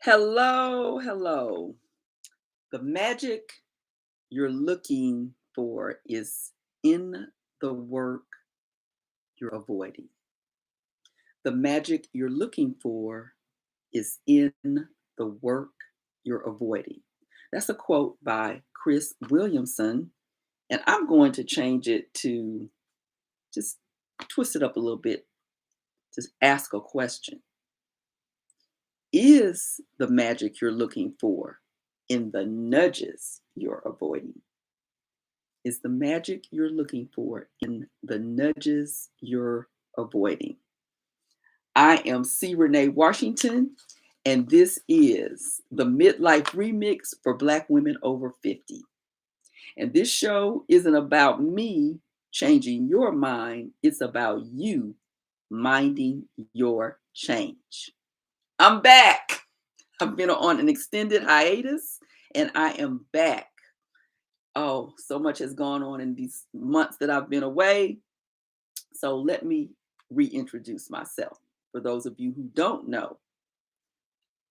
Hello, hello. The magic you're looking for is in the work you're avoiding. The magic you're looking for is in the work you're avoiding. That's a quote by Chris Williamson, and I'm going to change it to just twist it up a little bit, just ask a question. Is the magic you're looking for in the nudges you're avoiding? Is the magic you're looking for in the nudges you're avoiding? I am c.René Washington, and this is the Midlife Remix for Black women over 50. And this show isn't about me changing your mind, it's about you minding your change. I'm back. I've been on an extended hiatus, and I am back. Oh, so much has gone on in these months that I've been away. So let me reintroduce myself. For those of you who don't know,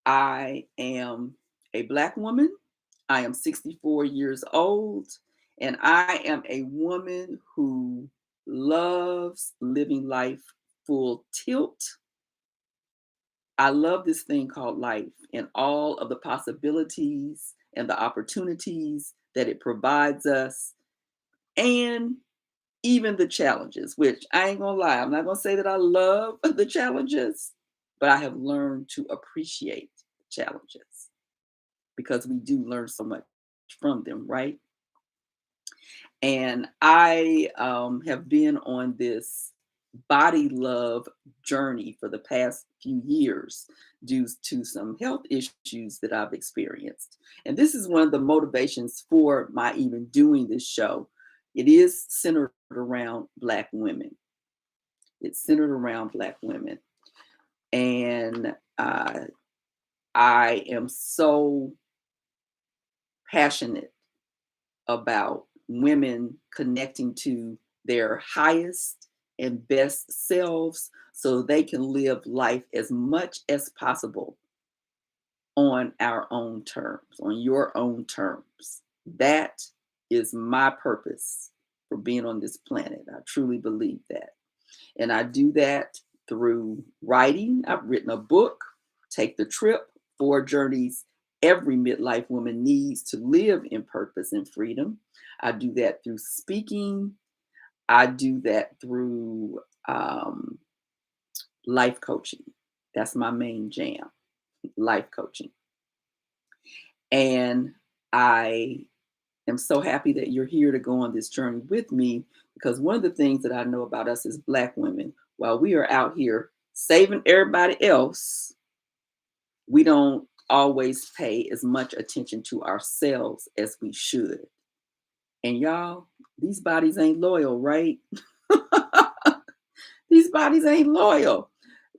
I am a Black woman. I am 64 years old, and I am a woman who loves living life full tilt. I love this thing called life and all of the possibilities and the opportunities that it provides us, and even the challenges, which I ain't gonna lie, I'm not gonna say that I love the challenges, but I have learned to appreciate the challenges because we do learn so much from them, right? And I have been on this body love journey for the past few years due to some health issues that I've experienced. And this is one of the motivations for my even doing this show. It is centered around Black women. It's centered around Black women. And I am so passionate about women connecting to their highest and best selves so they can live life as much as possible on our own terms, on your own terms. That is my purpose for being on this planet. I truly believe that. And I do that through writing. I've written a book, Take the Trip, 4 Journeys Every Midlife Woman Needs to Live in Purpose and Freedom. I do that through speaking. I do that through life coaching. That's my main jam, life coaching. And I am so happy that you're here to go on this journey with me, because one of the things that I know about us as Black women, while we are out here saving everybody else, we don't always pay as much attention to ourselves as we should. And y'all, these bodies ain't loyal, right? These bodies ain't loyal.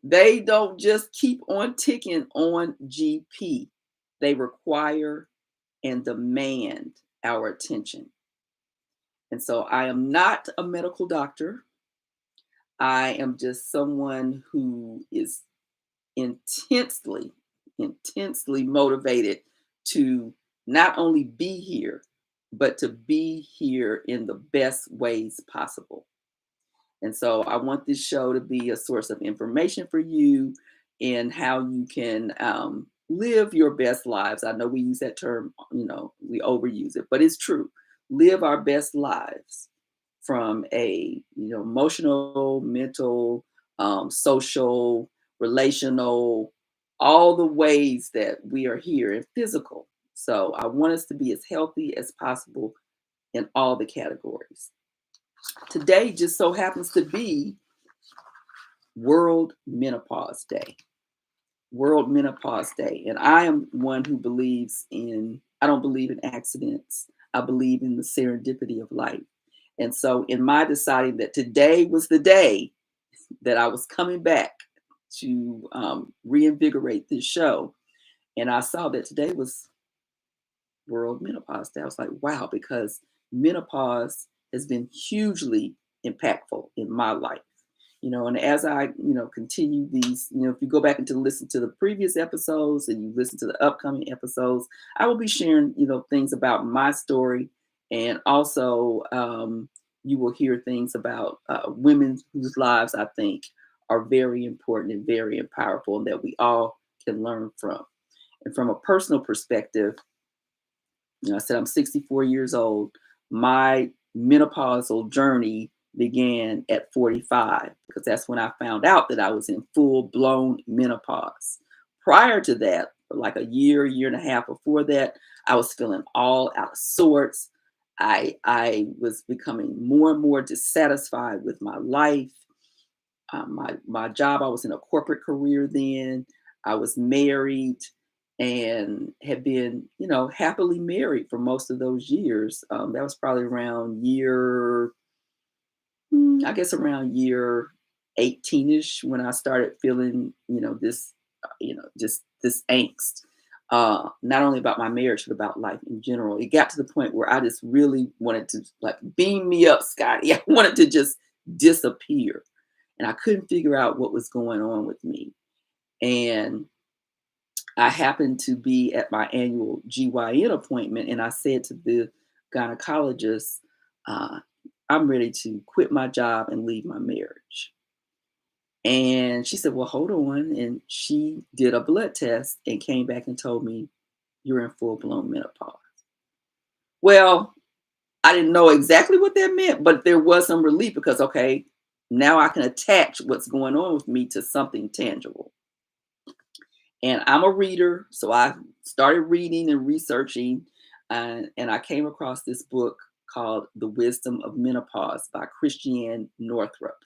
They don't just keep on ticking on GP. They require and demand our attention. And so I am not a medical doctor. I am just someone who is intensely, intensely motivated to not only be here, but to be here in the best ways possible. And so I want this show to be a source of information for you in how you can live your best lives. I know we use that term, we overuse it, but it's true. Live our best lives from a emotional, mental, social, relational, all the ways that we are here, and physical. So I want us to be as healthy as possible in all the categories. Today just so happens to be World Menopause Day. World Menopause Day. And I am one who I don't believe in accidents. I believe in the serendipity of life. And so in my deciding that today was the day that I was coming back to reinvigorate this show, and I saw that today was World Menopause Day, I was like, wow, because menopause has been hugely impactful in my life. And as I, continue these, if you go back and to listen to the previous episodes and you listen to the upcoming episodes, I will be sharing, things about my story. And also, you will hear things about women whose lives I think are very important and very powerful and that we all can learn from. And from a personal perspective, I said I'm 64 years old. My menopausal journey began at 45 because that's when I found out that I was in full blown menopause. Prior to that, for like a year and a half before that, I was feeling all out of sorts. I was becoming more and more dissatisfied with my life. My job, I was in a corporate career then. I was married and had been, happily married for most of those years. That was probably around I guess around year 18ish when I started feeling, this, just this angst. Not only about my marriage, but about life in general. It got to the point where I just really wanted to like beam me up, Scotty. I wanted to just disappear. And I couldn't figure out what was going on with me. And I happened to be at my annual GYN appointment, and I said to the gynecologist, uh, I'm ready to quit my job and leave my marriage. And she said, well, hold on. And she did a blood test and came back and told me, you're in full blown menopause. Well, I didn't know exactly what that meant, but there was some relief because, okay, now I can attach what's going on with me to something tangible. And I'm a reader, so I started reading and researching, and I came across this book called The Wisdom of Menopause by Christiane Northrup.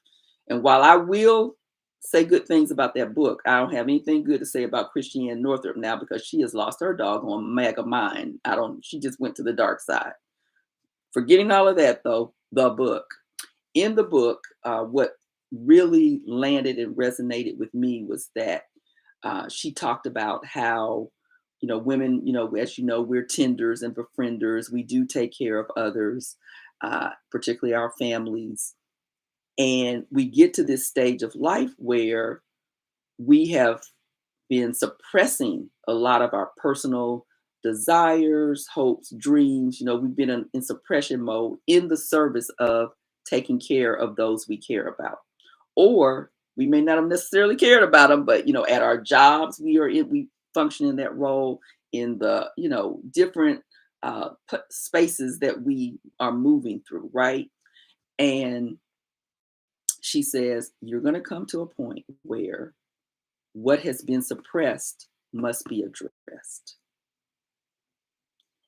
And while I will say good things about that book, I don't have anything good to say about Christiane Northrup now because she has lost her doggone mega mind. She just went to the dark side. Forgetting all of that though, the book. In the book, what really landed and resonated with me was that she talked about how, women, as you know, we're tenders and befrienders. We do take care of others, particularly our families. And we get to this stage of life where we have been suppressing a lot of our personal desires, hopes, dreams. We've been in suppression mode in the service of taking care of those we care about. Or we may not have necessarily cared about them, but at our jobs, we function in that role in the different spaces that we are moving through, right? And she says you're going to come to a point where what has been suppressed must be addressed.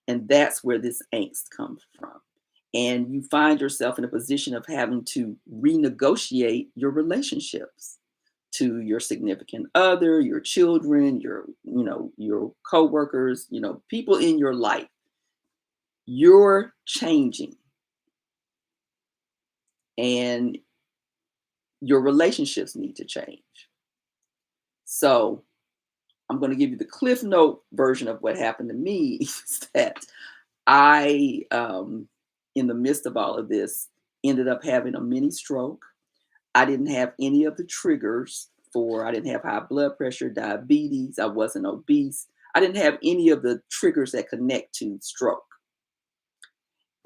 And that's where this angst comes from. And you find yourself in a position of having to renegotiate your relationships to your significant other, your children, your coworkers, people in your life. You're changing and your relationships need to change. So I'm going to give you the Cliff Note version of what happened to me is that I, in the midst of all of this, ended up having a mini stroke. I didn't have any of the triggers I didn't have high blood pressure, diabetes. I wasn't obese. I didn't have any of the triggers that connect to stroke.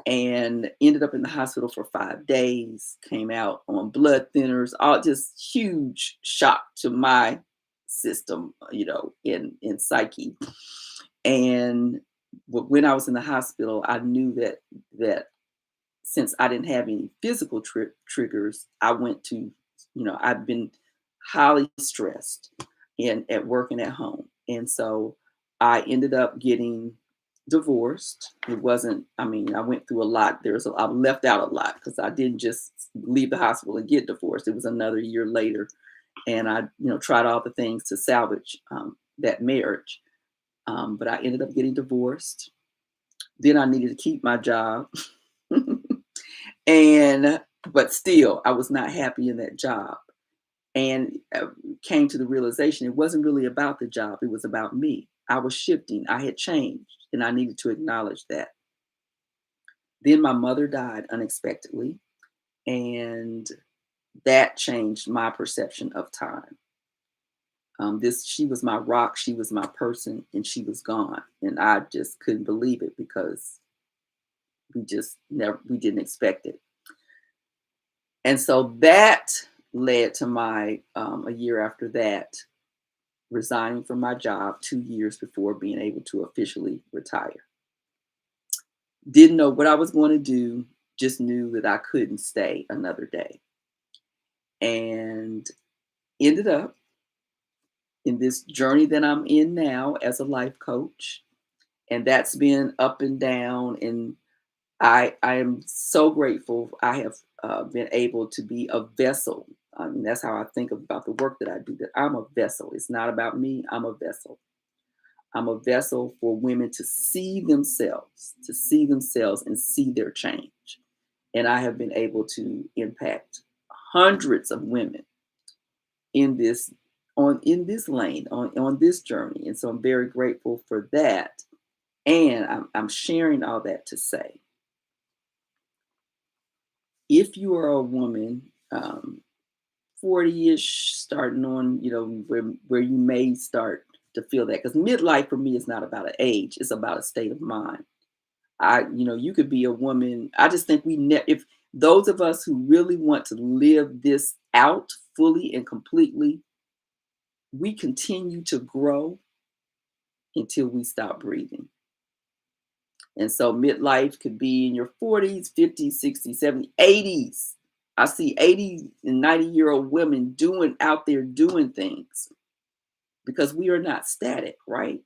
And ended up in the hospital for 5 days, came out on blood thinners, all just huge shock to my system, in psyche. And when I was in the hospital, I knew that since I didn't have any physical triggers, I went to, I've been highly stressed at work and at home. And so I ended up getting divorced. It wasn't, I went through a lot. I left out a lot because I didn't just leave the hospital and get divorced. It was another year later. And I, tried all the things to salvage that marriage. But I ended up getting divorced. Then I needed to keep my job. But still, I was not happy in that job. And came to the realization it wasn't really about the job. It was about me. I was shifting. I had changed. And I needed to acknowledge that. Then my mother died unexpectedly. And that changed my perception of time. She was my rock, she was my person, and she was gone. And I just couldn't believe it because we didn't expect it. And so that led to my, a year after that, resigning from my job 2 years before being able to officially retire. Didn't know what I was going to do, just knew that I couldn't stay another day. And ended up in this journey that I'm in now as a life coach. And that's been up and down. And I am so grateful I have been able to be a vessel. I mean, that's how I think about the work that I do, that I'm a vessel. It's not about me, I'm a vessel. I'm a vessel for women to see themselves and see their change. And I have been able to impact hundreds of women in this in this lane, on this journey. And so I'm very grateful for that. And I'm sharing all that to say, if you are a woman, 40-ish, starting on, where you may start to feel that, because midlife for me is not about an age, it's about a state of mind. You could be a woman. I just think if those of us who really want to live this out fully and completely, we continue to grow until we stop breathing. And so midlife could be in your 40s, 50s, 60s, 70s, 80s. I see 80 and 90-year-old women out there doing things, because we are not static, right?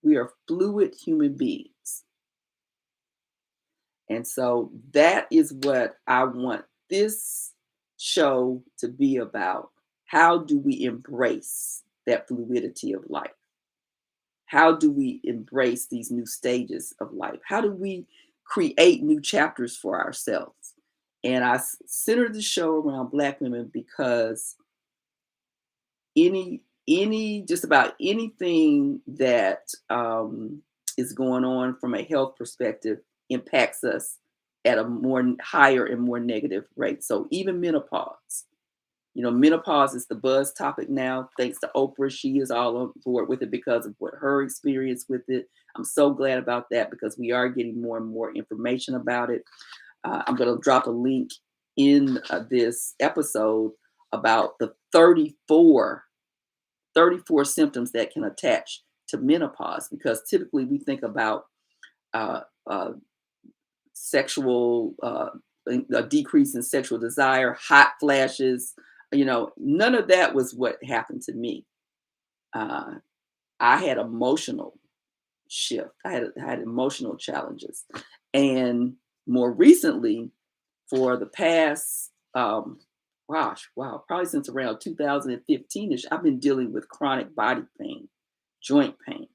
We are fluid human beings. And so that is what I want this show to be about. How do we embrace that fluidity of life? How do we embrace these new stages of life? How do we create new chapters for ourselves? And I centered the show around Black women because just about anything that is going on from a health perspective impacts us at a more higher and more negative rate. So even menopause. Menopause is the buzz topic now, thanks to Oprah. She is all on board with it because of what her experience with it. I'm so glad about that, because we are getting more and more information about it. I'm going to drop a link in this episode about the 34 symptoms that can attach to menopause, because typically we think about uh, uh, sexual, a decrease in sexual desire, hot flashes. None of that was what happened to me. I had emotional shift. I had emotional challenges. And more recently, for the past, probably since around 2015ish, I've been dealing with chronic body pain, joint pain,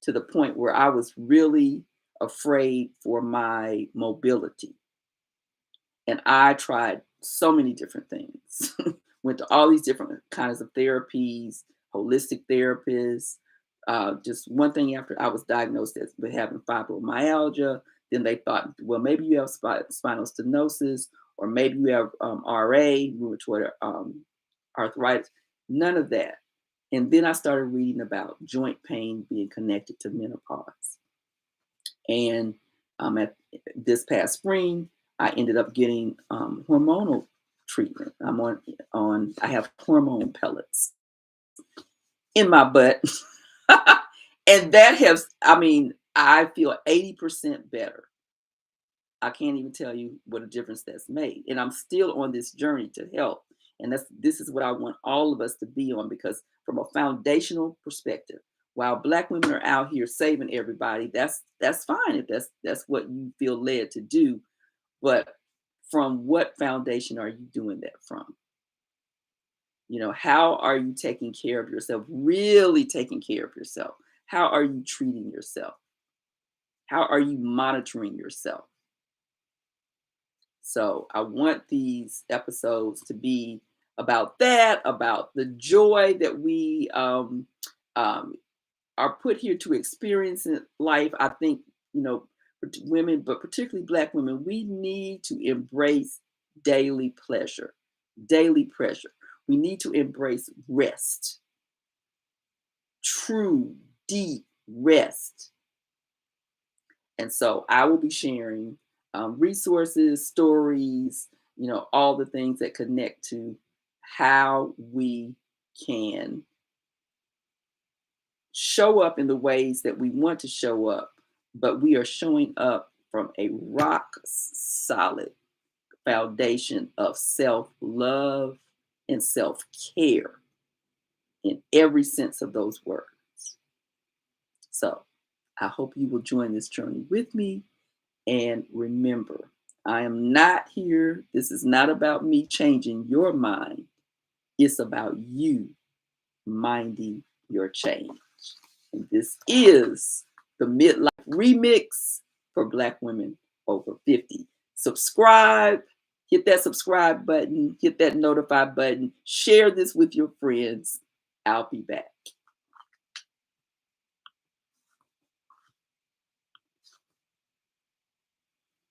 to the point where I was really afraid for my mobility. And I tried so many different things. Went to all these different kinds of therapies, holistic therapists. Just one thing after I was diagnosed as with having fibromyalgia, then they thought, well, maybe you have spinal stenosis, or maybe you have RA, rheumatoid arthritis. None of that. And then I started reading about joint pain being connected to menopause. And at this past spring, I ended up getting hormonal treatment. I have hormone pellets in my butt. And that has, I feel 80% better. I can't even tell you what a difference that's made. And I'm still on this journey to health. And this is what I want all of us to be on, because from a foundational perspective, while Black women are out here saving everybody, that's fine if that's what you feel led to do. But from what foundation are you doing that from? How are you taking care of yourself, really taking care of yourself? How are you treating yourself? How are you monitoring yourself? So I want these episodes to be about that, about the joy that we um, are put here to experience in life. I think, women, but particularly Black women, we need to embrace daily pleasure. daily pressure. We need to embrace rest, true, deep rest. And so I will be sharing resources, stories, all the things that connect to how we can show up in the ways that we want to show up, but we are showing up from a rock solid foundation of self love and self care in every sense of those words. So I hope you will join this journey with me. And remember, I am not here. This is not about me changing your mind. It's about you minding your change. And this is the Midlife Remix for Black women over 50. Subscribe, hit that subscribe button, hit that notify button, share this with your friends. I'll be back.